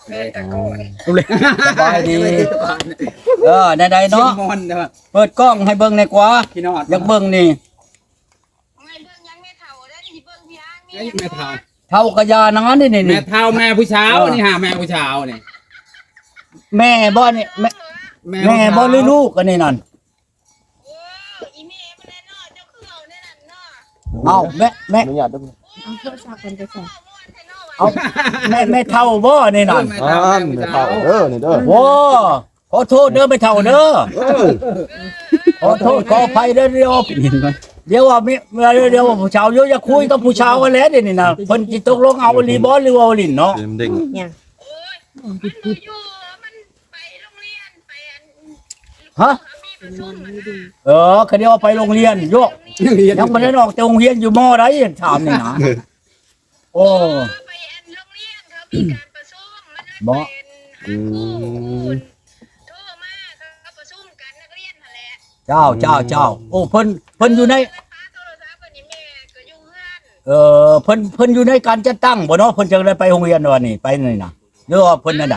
สบายดีใดๆเนาะเปิดกล้องให้เบิ่งในกว่าอยากเบิ่งนี่เท่ากะยานังนั้นนี่ แม่เท่าแม่ผู้สาวนี่ฮะแม่ผู้สาวนี่ แม่บ่นี่แม่บ่หรือลูกอันนี้นั่นเอาแม่เอาแม่เท่าบ่นี่นั่น ไม่เท่านี่เด้อ โอ้ขอโทษเด้อไม่เท่าเด้อขอโทษขออภัยเด้อเดี๋ยวว่ามีเดี๋ยวผู้ชาวเยอะจะคุยกับผู้ชาวกันแล้วนี่นะเพิ่นสิตกลงเอาลีบอลหรือเอาลินเนาะ เด้ง ฮะเขาเดี๋ยวไปโรงเรียนโยกยังบ่ได้ออกแต่โรงเรียนอยู่มอใดถามนี่นะโอ้บ่เจ้าโอ้เพิ่นอยู่ในเพิ่นอยู่ในการจัดตั้งบ่เนาะเพิ่นจะได้ไปโรงเรียนวันนี้ไปนี่นะหรือว่าเพิ่นอันใด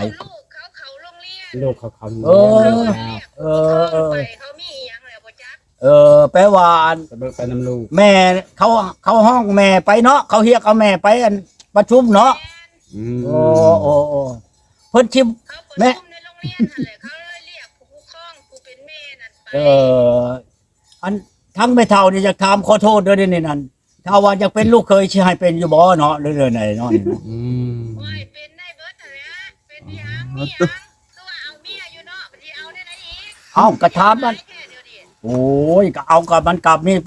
ลูกเขาแปลว่าไปนำลูกแม่เขาห้องแม่ไปเนาะเขาเรียกเอาแม่ไปอันประชุมเนาะโอ้เพิ่นชิมแม่อันทั้งไม่เท่านี่จะถามขอโทษด้วยนี่นั่นถ้าว่าอยากเป็นลูกเคยสิให้เป็นอยู่บ่เนาะเรื่อยๆไหนเนาะนี่เป็นได้เบิดนั่นแหละเป็นที่หาเมียคือว่าเอาเมียอยู่เนาะบ่สิเอาได้ไหนอีกเอ้ากระถามมันโอ้ยก็เอากับมันกับนี่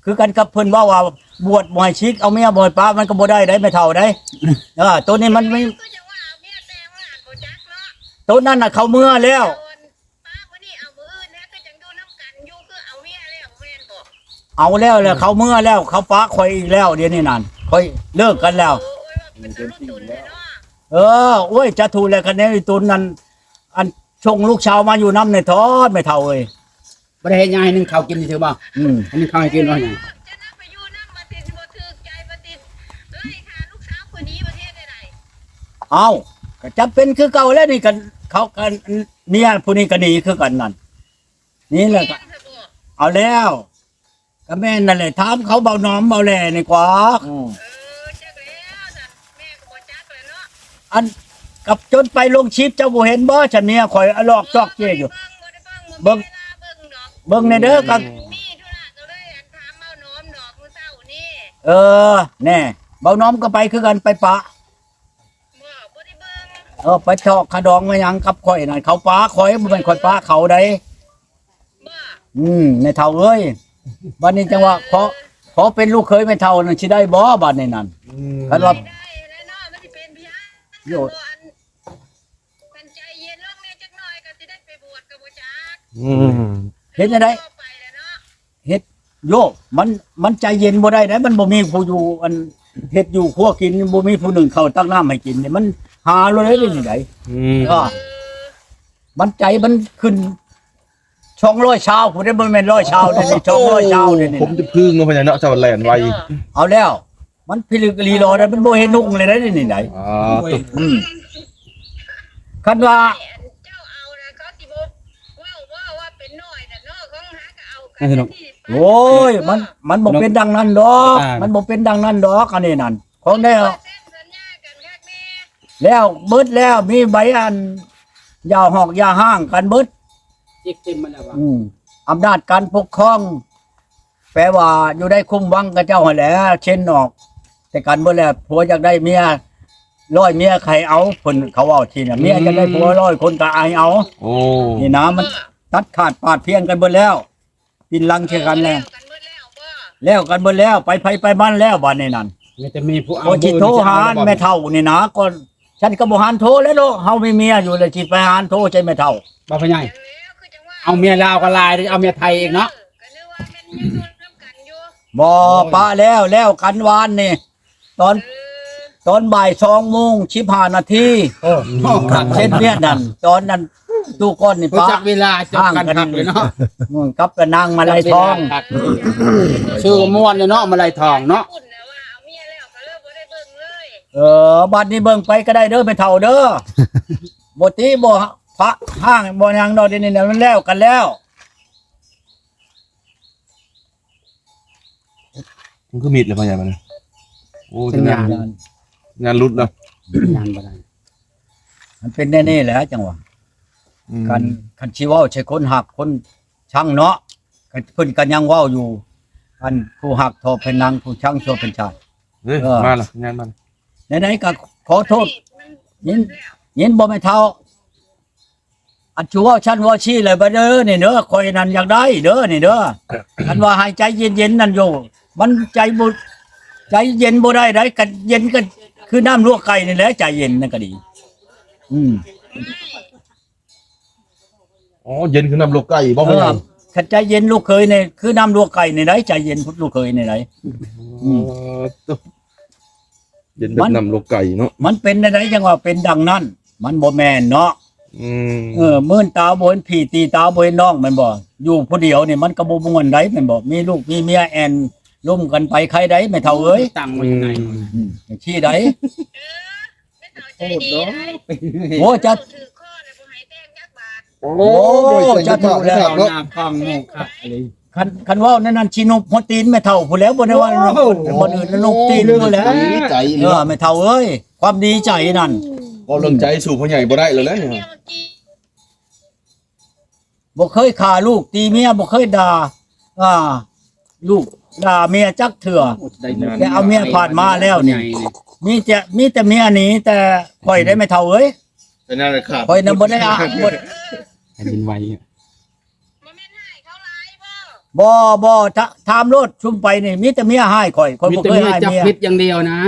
คือกันกับเพิ่นว่าบวชบ่ให้ชิกเอาเมียบ่ให้ป้ามันก็บ่ได้ไม่เท่าได้ตัวนี้มันไม่ตัวนั้นน่ะเขาเมื่อแล้วเอาแล้วเขาเมื่อแล้วเขาป้าคอยอีกแล้วเดี๋ยวนี้นั่นคอยเลิกกันแล้วโอ้ยจะถูกแล้วคะแนนตุนนั้นอันชงลูกชาวมาอยู่น้ำในทอดไม่เท่าเอ้ยบ่ได้เฮ็ดหยังให้นึงข้าวกินซื่อบ่อันนี้ข้าวให้กินว่าหยังเอาก็จำเป็นคือเก่าแล้วนี่กันเขากันเนี่ยผู้นี้ก็หนีคือกันนั่นนี่แหละก็เอาแล้วก็แม่นั่นแหละถามเขาเบาหนอมเบาแหล่นี่กว่าอันกับจนไปลงชิปเจ้าบ่เห็นบ่ฉันเนี่ยคอยอลอกจอกเจ๊อยู่เบิ่งในเด้อกันแน่เบาหนอมก็ไปคือกันไปปะไปชอกขะดองมายังกับข่อยนั่นเขาป้าข่อยบ่เป็นข่อยป้าเขาได้ในเท่าเอ้ยบัดนี้จังว่าขอเป็นลูกเคยไม่เท่านั่นสิได้บ่บัดนี้นั่นคันว่าโยดเฮ็ดจังได๋เฮ็ดโยกมันใจเย็นบ่ได้มันบ่มีผู้อยู่อันเฮ็ดอยู่ครัวกินบ่มีผู้หนึ่งเข้าตักน้ำให้กินนี่มันหาเลยได้ยังไงมันใจมันขึ้น200ชาวผมได้บ่แม่น100ชาวนี่200ชาวนี่ผมจะพึ่งเนาะพญานาคเจ้าแล่นไวเอาแล้วมันพิลึกลีรอได้มันบ่เห็นนุ่งเลยได้นี่ไหนคันว่าเจ้าเอานะเขาสิบ่ว่าเป็นน้อยน่ะเนาะของหาก็เอากันโอ้ยมันบ่เป็นดังนั้นดอกมันบ่เป็นดังนั้นดอกอันนี้นั่นของได้แล้วเบิดแล้วมีใบอันยาวหอกยาห้างกันเบิดจิกเต็มมันแล้วว่าอำนาจการปกครองแปลว่าอยู่ได้คุมวังกับเจ้าหั่นแหละเช่นออกแต่กันเบิดแล้วผัวอยากได้เมีย100เมียใครเอาเพิ่นเขาเว้าทีน่ะเมียจะได้ผัว100คนก็อายเอาโอ้นี่นะมันตัดขาดปาดเพี้ยนกันเบิดแล้วปินลังเช่กันแล้วกันเบิดแล้วไปไปมันแล้วบัดนี้นั่นจะมีผู้เอาจิโทรหาแม่เฒ่านี่นะก็ฉันก็บ่หันโทรแล้วเนาะเฮามีเมียอยู่เลยสิไปหันโทรใจแม่เฒ่าบ่พ่อใหญ่เอาเมียลาวก็ลายเอาเมียไทยอีกเนาะบ่ป้าแล้วกันวานนี่ตอนบ่าย2:15 นาทีเช่นเนี้ยนั่นตอนนั้นตู้ก้อนนี่ป้าจักเวลาจักกันคักเลยเนาะกับกระนางมาลัยทองชื่อม่วนเนาะมาลัยทองเนาะ บัดนี้เบิ่งไปก็ได้เด้อไปเท่าเด้อ บ่ตีบ่พระห้างบ่หยังดอกเดี๋ยวนี้น่ะมันแล้วกันแล้ว มันก็มีดเลยพ่อใหญ่มันโอ้ สัญญาณ งานรุดเนาะ งานบ่ได้ มันเป็นแน่ๆแหละจังหวะคันสิเว้าใช่คนหักคนช่างเนาะกันเพิ่นก็ยังเว้าอยู่อันผู้หักทอเป็นนางผู้ช่างโชเป็นชาย เฮ้ยมาละงานมัน ไหนๆก็ขอโทษยินบ่แม่เฒ่าอันชูเว่าฉันว่าชี้เลยบ่เด้อนี่เด้อข่อยนั่นอยากได้เด้อนี่เด้ออันว่าให้ใจเย็นๆนั่นอยู่มันใจเย็นบ่ได้ได้กันเย็นก็คือน้ำลวกไก่นี่แหละใจเย็นนั่นก็ดี อ๋อเย็นคือน้ำโลกไก่บ่พ่อใหญ่ ขันใจเย็นลูกเคยนี่คือน้ำลวกไก่นี่ได้ใจเย็นลูกเคยนี่ได้ เย็นแบบน้ำโลกไก่เนาะ มันเป็นได้จังว่าเป็นดังนั้นมันบ่แม่นเนาะมื่นตาบ่เห็นพี่ตีตาบ่เห็นน้องแม่นบ่อยู่ผู้เดียวนี่มันก็บ่ม่วนได้แม่นบ่มีลูกมีเมียแอนร่วมกันไปใครได้ไม่เท่าเอ้ย ตั้งไว้ยังไง ชี้ได้ โอ้โห โอ้จะ ถือข้อเลยบ่ให้แต้มยักบาท โอ้จะถูกแล้ว เอา เนาะ หน้าฟังโมกครับอะไร คันเว้านั่นชินบหัวตีนไม่เท่าผู้แล้วบ่ได้ว่าคนอื่นนกตีนผู้แล้ว ใจ ไม่เท่าเอ้ยความดีใจนั่น ก็เรื่องใจสู่พ่อใหญ่บ่ได้เลยนะเนี่ย เนี่ยเมื่อกี้ บ่เคยฆ่าลูกตีเมียบ่เคยด่าลูกด่าเมียจักเถื่อ แต่เอาเมียผ่านมาแล้วนี่ มีแต่เมียหนีแต่ข่อยได้ไม่เท่าเอ้ย เป็นอะไรขาด ข่อยน่ะบ่ได้บ่ แผ่นดินไหว บ่แม่นให้เขาหลายบ่ บ่ถามรถชุมไปนี่มีแต่เมียให้ข่อย มี บ่ แต่ เคย เมีย ให้ จับ เมีย พิษอย่างเดียวนะ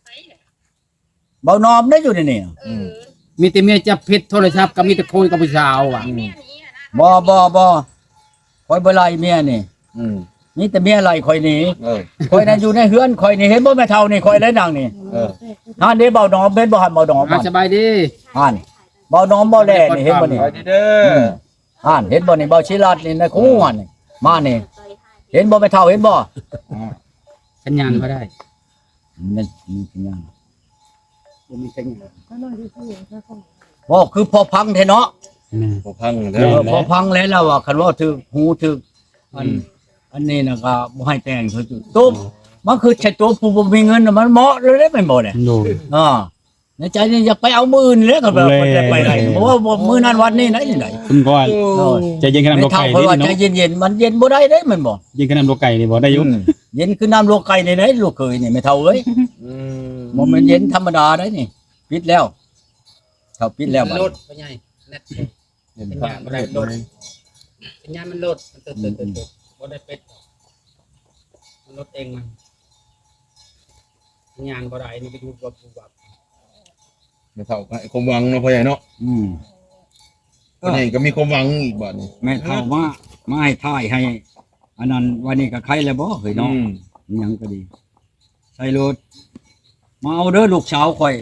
ไปเนี่ย เบานอมได้อยู่นี่ มีแต่เมียจับพิษโทรศัพท์กับมีแต่คุยกับผู้สาวอ่ะ เมียนี้อะนะ บ่ข่อยบ่ไล่เมียนี่มีแต่เมียไล่ข่อยหนีข่อยนั่นอยู่ในเฮือนข่อยนี่เห็นบ่แม่เฒ่านี่ข่อยได้นางนี่ท่านนี้เบานอมเป็นบ่หันเบานอม สบายดี ท่านเบานอมบ่แลนี่เห็นบ่นี่ เด้อ ท่านเห็นบ่นี่เบาชิรัดนี่ในคู่หันนี่มานี่เห็นบ่แม่เฒ่าเห็นบ่ สัญญาณก็ได้ นั่นมีสัญญาณ มีสัญญาณ บ่คือพอพังแท้เนาะ พอพัง พอพังแล้วล่ะว่าคันว่าถึกหูถึกอันนี้น่ะก็บ่ให้แต่งเถอะตุ๊บมันคือใช้ตัวผู้บ่มีเงินน่ะมันเหมาะเลยได้ไม่หมดอ่ะ โดย ในใจนี่อยากไปเอามื้ออื่นเลยก็แบบมันจะไปได้เพราะว่ามื้อนั้นวันนี้ไหนนี่ไหน คุณก็ว่าใจเย็นขนาด ไม่ โลก เท่า ไก่ เพราะ นี่ ว่าใจ เนาะ เย็นๆมันเย็นบ่ได้เด้มันบ่ เย็นขนาดโลกไก่นี่บ่ได้อยุ่ เย็นคือน้ำโลกไก่นี่ไหนลูกเคยนี่ไม่เท่าเอ้ยบ่แม่นเย็นธรรมดาได้นี่ปิดแล้วเขาปิดแล้วบัด รถไปใหญ่เน็ตสัญญาณบ่ได้รถสัญญาณมันรถมันตึ๊ดบ่ได้เป็ดมันรถเองมันสัญญาณบ่ได้นี่ไปดูวับ ไม่เท่าความหวังเนาะพ่อใหญ่เนาะ พ่อใหญ่ก็มีความหวังอีกบัดนี้ แม่เท่ามาให้ท่ายให้อันนั้นวันนี้ก็ใครแล้วบ่เฮ้ยน้องยังก็ดี ใส่รถมาเอาเด้อลูกสาวข่อย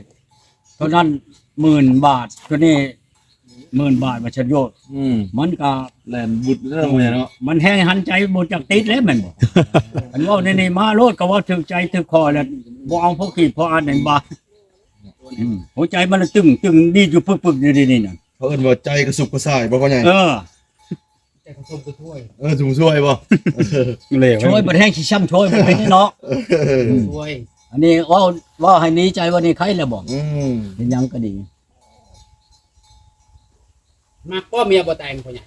เท่านั้น10,000 บาทตัวนี้10,000 บาทมาชดโยชน์มันก็ แลนบุดเรื่องพ่อใหญ่เนาะ มันแห้งหันใจบ่จักติดแล้วแม่นบ่อันว่านี่มาโลดก็ว่าถึกใจถึกคอแล้วบ่เอาพวกขี้พออันนั้นบ่หัวใจมันตึงดีอยู่ปึกๆอยู่นี่น่ะ เขาเอิ้นว่าใจกระสุกกระส่ายบ่พ่อใหญ่ ใจเขาส่งไปถ้วย สูงช่วยบ่ เลย ช่วยบ่แห้งสิช้ำช่วยบ่เป็นเนาะ ถ้วย อันนี้ว่าให้หนี้ใจว่านี่ใครแล้วบ่ เป็นหยังก็ดี มาป้อเมียบ่แต่งพ่อใหญ่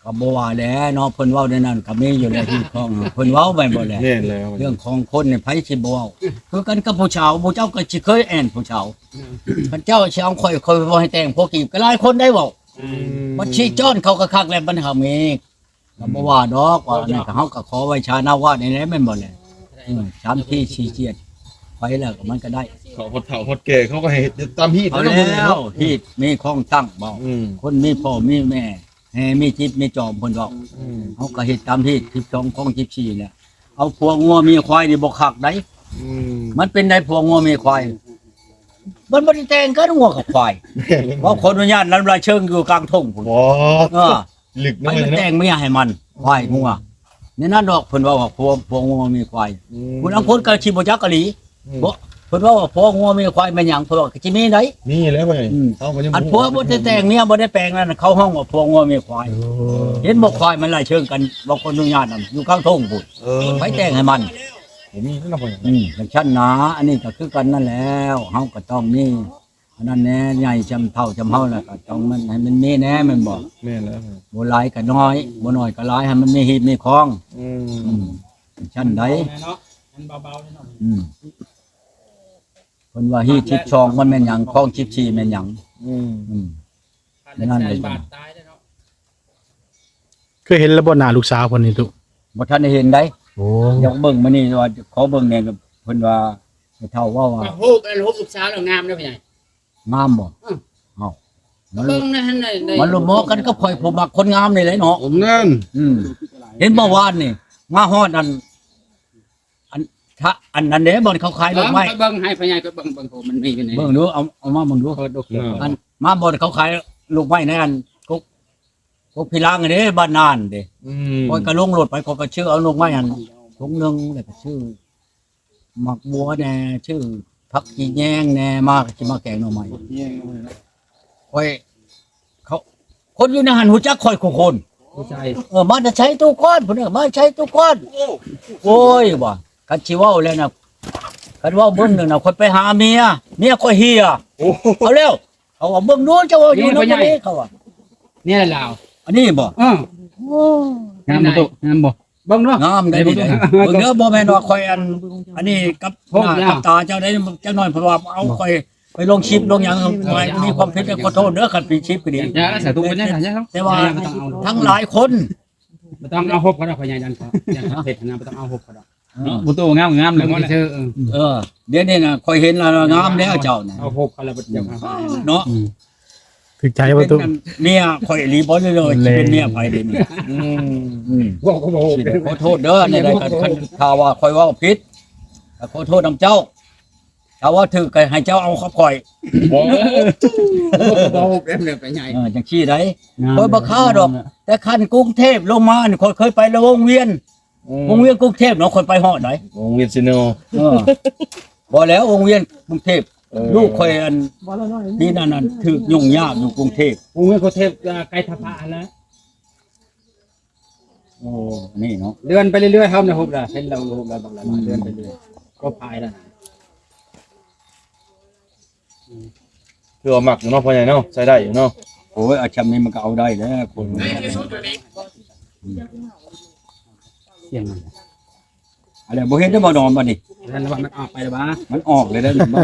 ก็บ่ว่าแหล้วเนาะเพิ่นเว้าในนั้นก็มีอยู่แล้วที่ของเพิ่นเว้าไปบ่แหล้ว แน่นแล้ว เรื่องของคนนี่ไผสิบ่เว้าคือกันกับผู้ชาวผู้เจ้าก็สิเคยแอ่นผู้ชาวพระเจ้าสิเอาค่อยบ่ให้แต่งพวกกีบก็หลายคนได้เว้ามันชี้จ้อนเขาก็คักแล้วมันหามีก็บ่ว่าดอกว่านี่ก็เฮาก็ขอไว้ชาณาวาสนี่แหละแม่นบ่แหละ3ที่4เจียดไปแล้วก็มันก็ได้ เขาพอเฒ่าพอแก่เขาก็ให้ตามฮีด เอา นะ แล้วฮีดมีของตั้งบ่ คนมีพ่อมีแม่แห่มีจิตมีจอมเพิ่นบอกเขาก็เฮ็ดตามที่12ของ14แหละเอาพวกงัวมีควายนี่บ่คักได้มันเป็นได้พวกงัวมีควายมันบ่ได้แต่งกันงัวกับควายเพราะคนอนุญาตลำลายเชิงอยู่กลางทุ่งพุ่น บ่ เออ ลึก ไป นะพ่อใหญ่ มันแต่ เนาะ งเมียให้มันควายงัวนี่นั่นดอกเพิ่นว่าพวกงัวมีควายคุณอังคนก็สิบ่จักกะหลี บ่เพิ่นว่าผัวงัวเมียควายแม่นหยังเพิ่นว่าสิมีได นี่แหล้วพ่อใหญ่เขาก็ยัง อันผัวบ่ได้แต่งเมียบ่ได้แปลงนั่นเขาห้องว่าผัวงัวเมียควายเห็นบ่ควายมันไล่เชิงกันบ่คนอนุญาตนํอยู่ข้างทุ่งพุ่นไปแต่งให้มัน ผมมีนั่นนะพ่อใหญ่ อย่างชั้นหนาอันนี้ก็คือกันนั่นแล้วเฮาก็ต้องมีอันนั้นแน่ใหญ่จำเท่าจำเฮาแล้วก็ต้องมันให้มันมีแน่แม่นบ่ แม่นแล้ว บ่หลายก็น้อยบ่น้อยก็หลายให้มันมีหีบมีคองชั้นใด เนาะมันเบาๆเนาะ เพิ่นว่าหีบชิบชองมันแม่นหยังคองชิบชีแม่นหยัง นั่นเลยบาดตายได้เนาะ เคยเห็นแล้วบ่หน้าลูกสาวคนนี้ตุ บ่ทันได้เห็นได้ โอ้ อยากเบิ่งมื้อนี้ว่าขอเบิ่งแหน่เพิ่นว่าให้เฒ่าว่า ฮูกอันฮูกลูกสาวแล้วงามเด้อพี่ใหญ่ งามบ่เอ้ามัน เบิ่งนะหั่นได้ มันลมอกันก็ข่อยผู้มักคนงามนี่แหละเนาะ ผมนั่น เห็นเมื่อวานนี่มาฮอดอันนั้นเด้บ่อนเขาขายลูกไม้ เบิ่งให้พี่ใหญ่ก็เบิ่งโหมันมีเป็นไง เบิ่งดูเอามาเบิ่งดู เปิดดู อันมาบ่อนเขาขายลูกไม้ในอันกุกพิลางอันนี้บ้านนานเด้ข่อยก็ลงรถไปข่อยก็ชื่อเอาลูกไม้อันถุงนึงแล้วก็ชื่อหมักบัวแน่ชื่อผักกีแยงแน่มาสิมาแกงหน่อไม้ข่อยเขาคนอยู่ในหันหูจักข่อยคน ผู้ชาย มาจะใช้ตู้ก้อนพุ่นมาใช้ตู้ก้อนโอ้ยว่ะคันสิเว้าแล้วนะคันเว้าเบิ่งนึงน่ะคนไปหาเมียก็เฮียเอาแล้วเขาว่าเบิ่งนู้นเจ้าอยู่นำนี้เขาว่า เนี่ยลาว อันนี้บ่ งามบ่ตุงามบ่เบิ่งเนาะ งามได้บ่ได้เบิ่งเด้อบ่แม่นว่าข่อยอันนี้กับหน้ากับตาเจ้าได้จักหน่อยเพราะว่าเอาข่อยไปลงคลิปลงหยังมีความผิดขอโทษเด้อคันเป็นคลิปก็ดี อย่าใส่ถุงเป็นยังไงครับ แต่ว่าทั้งหลายคน บ่ต้องเอาฮบเขาดอกพญายันเขาอย่าเผ็ดนะบ่ต้องเอาฮบเขาดอก บ่ตุงามเล แล้ ยว มันเจอ เดี๋ยวนี้น่ะข่อยเห็นแล้วงามแล้วเจ้าน่ะ เอาฮบเขาแล้วบ่จะมา เนาะ ถึกใจบ่ตุ เมียข่อยรีบ่เลยเป็นเมียไผเด้นี่ บอกเขาบอก ขอโทษเด้อในใดกันถ้าว่าข่อยเว้าผิดขอโทษนำเจ้าถ้าว่าถูกก็ให้เจ้าเอาครับข่อย บอกเอ็มเลยไปใหญ่ จังซี่ได้ข่อยบ่ค้าดอก แต่คันกรุงเทพลงมานี่ข่อยเคยไปแล้ววงเวียนกรุงเทพเนาะข่อยไปฮอดไหน วงเวียนซิโน บ่แล้ววงเวียนกรุงเทพลูกข่อยอันนี่นั่นถูกยุ่งยากอยู่กรุงเทพ กูเงินเขาเทพไกลทพะแล้ว โอ้นี่เนาะ เดือนไปเรื่อยๆครับนะฮบละเห็นเราฮบละบางละเดือนไปเรื่อยก็พายแล้ว คือเอาหมักอยู่เนาะพ่อใหญ่เนาะใช้ได้อยู่เนาะ โอ้ยอาชำนี้มันก็เอาได้แล้วคน เสียงมัน อะไรบ่เห็นได้บ่นอนบ่นี่ นั่นว่ามันออกไปแล้วบ้า มันออกเลยได้บ่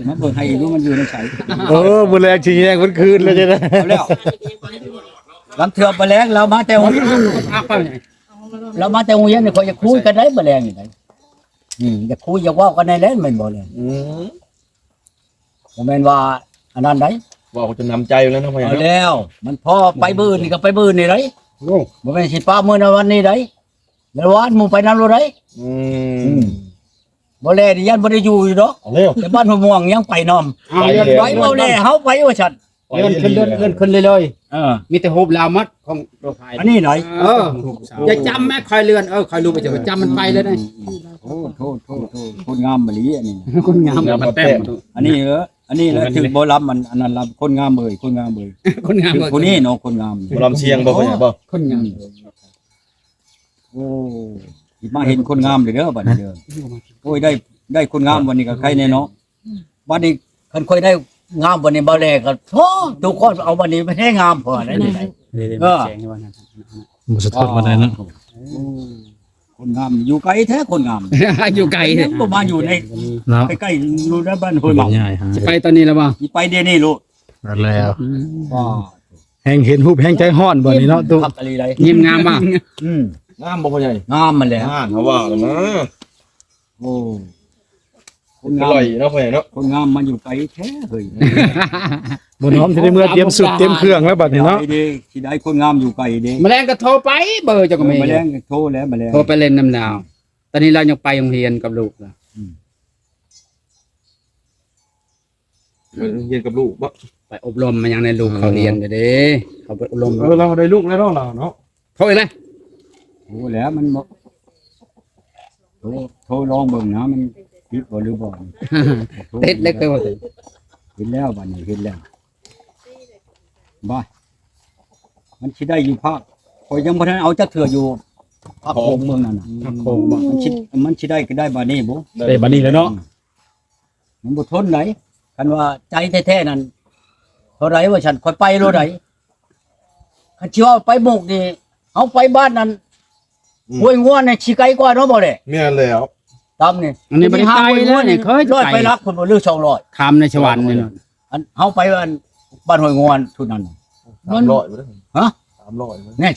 มันเบิ่งให้รู้มันอยู่ในไส บ่แลสิแยงคนคืนแล้วจ้ะ เอาแล้วลำเถื่อไปแรงเรามาแต่โรงเรียน อ้าวไปไหน เรามาแต่โรงเรียนนี่ข่อยจะคุยกันได้บ่แรงนี่ได้จะคุยจะเว้ากันได้แล้วแม่นบ่แรงบ่แม่นว่าอันนั้นได้ ว่าเขาจะนำใจอยู่แล้วเนาะพ่อใหญ่ เอา เนาะ แล้ว มันพอไปบื้นนี่ก็ไปบื้นนี่ได้ โอ้ บ่แม่นสิป้ามื้อในวันนี้ได้แล้ววานหมู่ไปนำโลดได้บ่แลนี่ยันบ่ได้อยู่ดอก เอาเร็ว แต่บ้านหัวม่วงยังไปนำ เอาเดือน ไปบ่แลเฮาไปว่าซั่น เดือนขึ้นเเลย มีแต่ฮบลาวมัดของโปรไฟล์ อันนี้ไหน อย่าจำแม่คอยเลื่อนคอยรู้ไปจะจำมันไปเลยได้ โอ้โทษคนงามมะลิอันนี้ คนงามมันแต้ม อันนี้อันนี้แล้วถึงบ่รับมันอันนั้นรับคนงามเอ่ยคนงามเอ่ย คนงาม คือคนนี้เนาะคนงาม บ่ลำเชียงบ่พ่อใหญ่บ่ คนงาม โอ้สิมาเห็นคนงามเลยเด้อบัดนี้เด้อโอ้ยได้คนงามวันนี้ก็ใครแน่เนาะบัดนี้คันค่อยได้งามวันนี้บ่แลก็โธ่ทุกคนเอาวันนี้ไปให้งามพอได้นี่ บ่สะท้อนบ่ได้เนาะ คนงามอยู่ไกลแท้คนงาม อยู่ไกล ยังบ่มาอยู่ใน เนาะ ใกล้ๆอยู่ในบ้านห้วยหมอก ง่ายฮะ จะไปตอนนี้แล้วบ่ สิไปเดี๋ยวนี้ลูก แล้ว ว้า แฮงเห็นรูปแฮงใจฮ้อนบ่นี่เนาะตุ พักอะไรได้ ยิ้มงามบ่ งามบ่พ่อใหญ่ งามมันแหละ เขาว่าแล้วนะ โอ้คน อง าม ร่อยเนาะพ่อใหญ่เนาะ คนงามมันอยู่ไกลแท้เฮ้ย บ่น้อมสิได้เมื่อเตรียมสุดเตรียมเครื่องแล้วบัดนี้เนาะ ไอ้ที่ได้คนงามอยู่ไกลเด้ แมลงก็โทรไปเบอร์เจ้าก็มี แมลงโทรแล้วแมลง โทรไปเล่นน้ำดาว ตอนนี้เรายังไปโรงเรียนกับลูกล่ะ เรียนกับลูกบ่ ไปอบรมมายังในลูกเขาเรียนอยู่เด้เขาไปอบรม เราได้ลูกแล้วเราเนาะ โทรอีกเลย โอ้แล้วมันบ่โทรลองเบิ่งนะมัน คิดบ่หรือบ่ ติดเล็กไปหมดเลย เห็นแล้วบัดนี้เห็นแล้วบ่มันสิได้อยู่ภาคข่อยยังบ่ทันเอาจักเทื่ออยู่ภาคโขงเมืองนั่นน่ะ ทางโคงบ่ มันสิได้ก็ได้บัดนี้บ่ ได้บัดนี้แล้วเนาะ มันบ่ทนไหนคันว่าใจแท้ๆนั่นเท่าไรว่าฉันค่อยไปโลดไหนคันสิว่าไปหมกนี่เอาไปบ้านนั้นห้วยง่วนนี่สิไกลกว่าเนาะบ่แหละ แม่นแล้ว ตามนี่ อันนี้บ่ได้ไกลแล้วนี่เคย ร้อยไปรักเพิ่นบ่ลือ200 คำในสวรรค์นี่เนาะ อันเฮาไปบ้านห้วยง่วนทุนนั้น 300บ่ได้ ฮะ 300บ่ แน่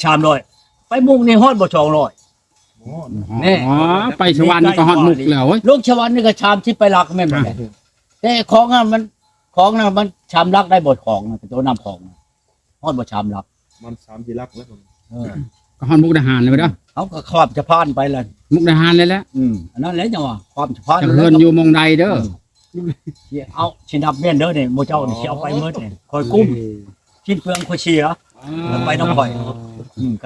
300ไปมุกนี่ฮอดบ่200 นี่ อ๋อไปสวรรค์ก็ฮอดมุกแล้วเว้ย ลูกชวันนี่ก็ชามที่ไปรักแม่นบ่ได้แต่ของนั้นมันชามรักได้บ่ของนะตัวน้ำของนะฮอดบ่ชามรัก มัน3 4ลักแล้ว เออ ก็ฮอดมุกดาหารเลยเด้อ เขาก็ครอบจะพานไปแล้ว มุกดาหารเลยแหละ อันนั้นแหละจังว่าความจะพาน จะเฮินอยู่หมองใดเด้อ เอาชินับเมียนเด้อนี่หมู่เจ้านี่สิเอาไปหมดนี่คอยกุ้มชิ้นเปลืองคอยเชียไปน้ำข่อย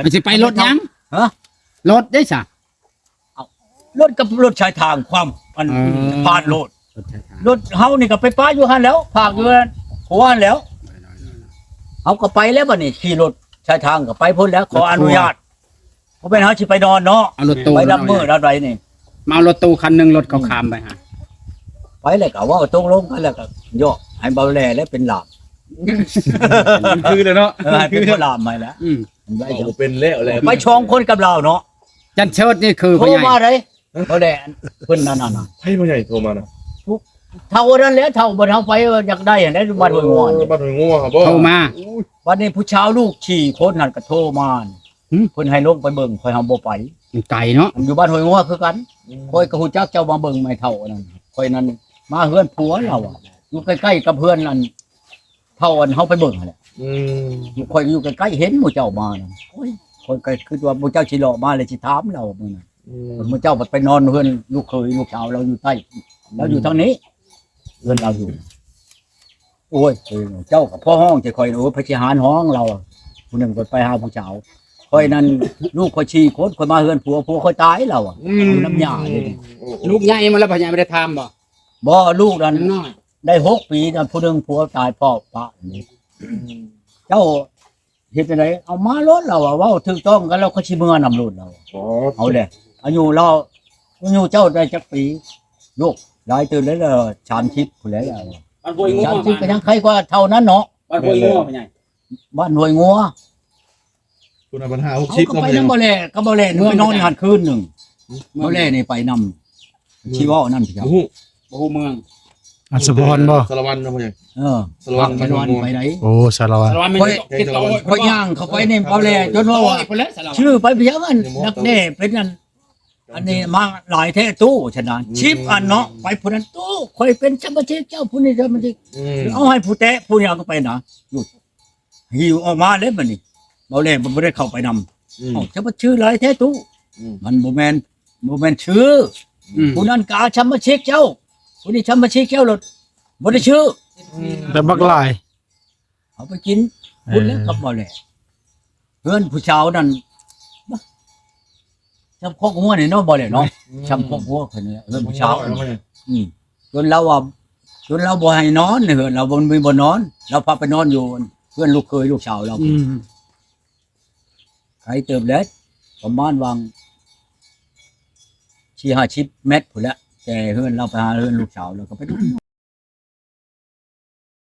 มันสิไปรถยัง ฮะ รถได้ซะ รถกับรถชายทางความมัน อ๋อ ผ่านโลดรถเฮานี่ก็ไปป้าอยู่หั่นแล้วภาคอยู่นั่นหัวหั่นแล้วเฮาก็ไปแล้วบัดนี้ขี่รถชายทางก็ไปพ้นแล้วขออนุญาตเพราะเป็นเฮาสิไปนอนเนาะ เอารถตู้ ไปรับมือรับไรนี่ มาเอารถตู้คันหนึงรถเขาข้ามไปฮะ ไปเลยก็ว่าตกลงกันแล้วก็ย่อให้เบาแลแล้วเป็นลาบ คือเลยเนาะ ให้เป็นบ่ลาบใหม่แล้ว อืม ไป เอาบ่เป็นแล้วแหละ ไปชองคนกับเราเนาะ จันเชิดนี่คือ โทร พ่อใหญ่ มาเลยเขาแดนเพิ่นนั่นน่ะ ให้พ่อใหญ่โทรมานะ เท่านั้นแหละเท่าบ่เท่าไปอยากได้อันนั้นบ้านห้วยงอน บ้านห้วยงัวครับบ่ โทรมา วันนี้ผู้ชาวลูกขี่คนนั่นก็โทรมาเพิ่นให้ลงไปเบิ่งค่อยเฮาบ่ไป มันไกลเนาะ อยู่บ้านห้วยงัวคือกันค่อยก็ฮู้จักเจ้ามาเบิ่งไม่เท่านั่นค่อยนั้นมาเฮือนผัวเราอะอยู่ใกล้ๆกับเพื่อนนั่นเท่าอันเฮาไปเบิ่งนั่นแหละ อืม อยู่ค่อยอยู่ใกล้ๆเห็นหมู่เจ้ามานั่นโอ้ยค่อยก็คิดว่าหมู่เจ้าสิเลาะมาเลยสิถามเรามื้อนั้น หมู่เจ้าไปนอนเฮือนลูกเคยลูกสาวเราอยู่ใต้เราอยู่ทางนี้เฮือนเราอยู่ โอ้ยเจ้ากับพ่อห้องจะคอยโอ้ยพระชิหารห้องเราผู้หนึ่งก็ไปหาผู้สาวคอยนั้นลูกคอยชีโคตรคอยมาเฮือนผัวคอยตายเราอ่ะอยู่น้ำยาเลยนี่ ลูกใหญ่มาแล้วพ่อใหญ่ไม่ได้ทำบ่ บ่ลูกนั้น ยังน้อย ได้6 ปีนั้นผู้หนึ่งผัวตายพ่อปะนี่เจ้าเฮ็ดจังไดเอามารถเราอ่ะเว้าถูกต้องกันเราก็สิเมื่อนำรถเรา อ๋อ เอาเลยอายุเราอายุเจ้าได้จักปีลูกหลายตื่นแล้ว30พุ่นแล้ว บ้านห้วยงัว 30ก็ยังใครกว่าเท่านั้นเนาะ บ้านห้วยงัวพ่อใหญ่ บ้านห้วยงัว คุณเอาปัญหา เขา 60 ก็ เนาะ ไป พ่อใหญ่ น้ำบ่แลก็บ่แลไปนอนหันคืนหนึ่งบ่แลนี่ไปนำชีวะนั่นพี่ครับ โอ้โห บ่ฮู้เมือง อัศพรบ่ สารวัตรเนาะพ่อใหญ่ สารวัตรไปนอนไปไหน โอ้สารวัตร สารวัตรไม่ได้ติดต่อ ค่อยย่างเข้าไปนี่บ่แลจนว่า คนละสารวัตร ชื่อไปเพียงอันนักแน่เป็นอันนี้มาหลายแท้ตู้ฉะนั้นชิปอันเนาะไปผู้นั้นตู้ค่อยเป็นสมาชิกเจ้าผู้นี้สมาชิก อืม เอาให้ผู้แตะผู้นี้เอาไปนะหยุดหิวออกมาเลยบัดนี้บ่แลบ่ได้เข้าไปนำ จะมาชื่ออะไรแท้ตู้มันโมเมนชื่อผู้นั้นกาชัมมาเช็คเจ้าผู้นี้ชัมมาเช็คเจ้าหลดบ่ได้ชื่อ แต่บักหลาย เอาไปกินคุณแล้วกับบ่แหละเพื่อนผู้ชาวนั่นจำพกหัวนี่เนาะบ่แหละเนาะจำพกหัวคนนี้เพื่อนผู้ชาวจนเราว่าจนเราบ่ให้นอนเฮือนเราบ่มีบ่นอน เราพาไปนอนอยู่เพื่อนลูกเคยลูกสาวเรา ใครเติมแล้วประมาณวาง4-50 เมตรพุ่นแหละแต่เฮือนเราไปหาเฮือนลูกสาวเราก็ไปดู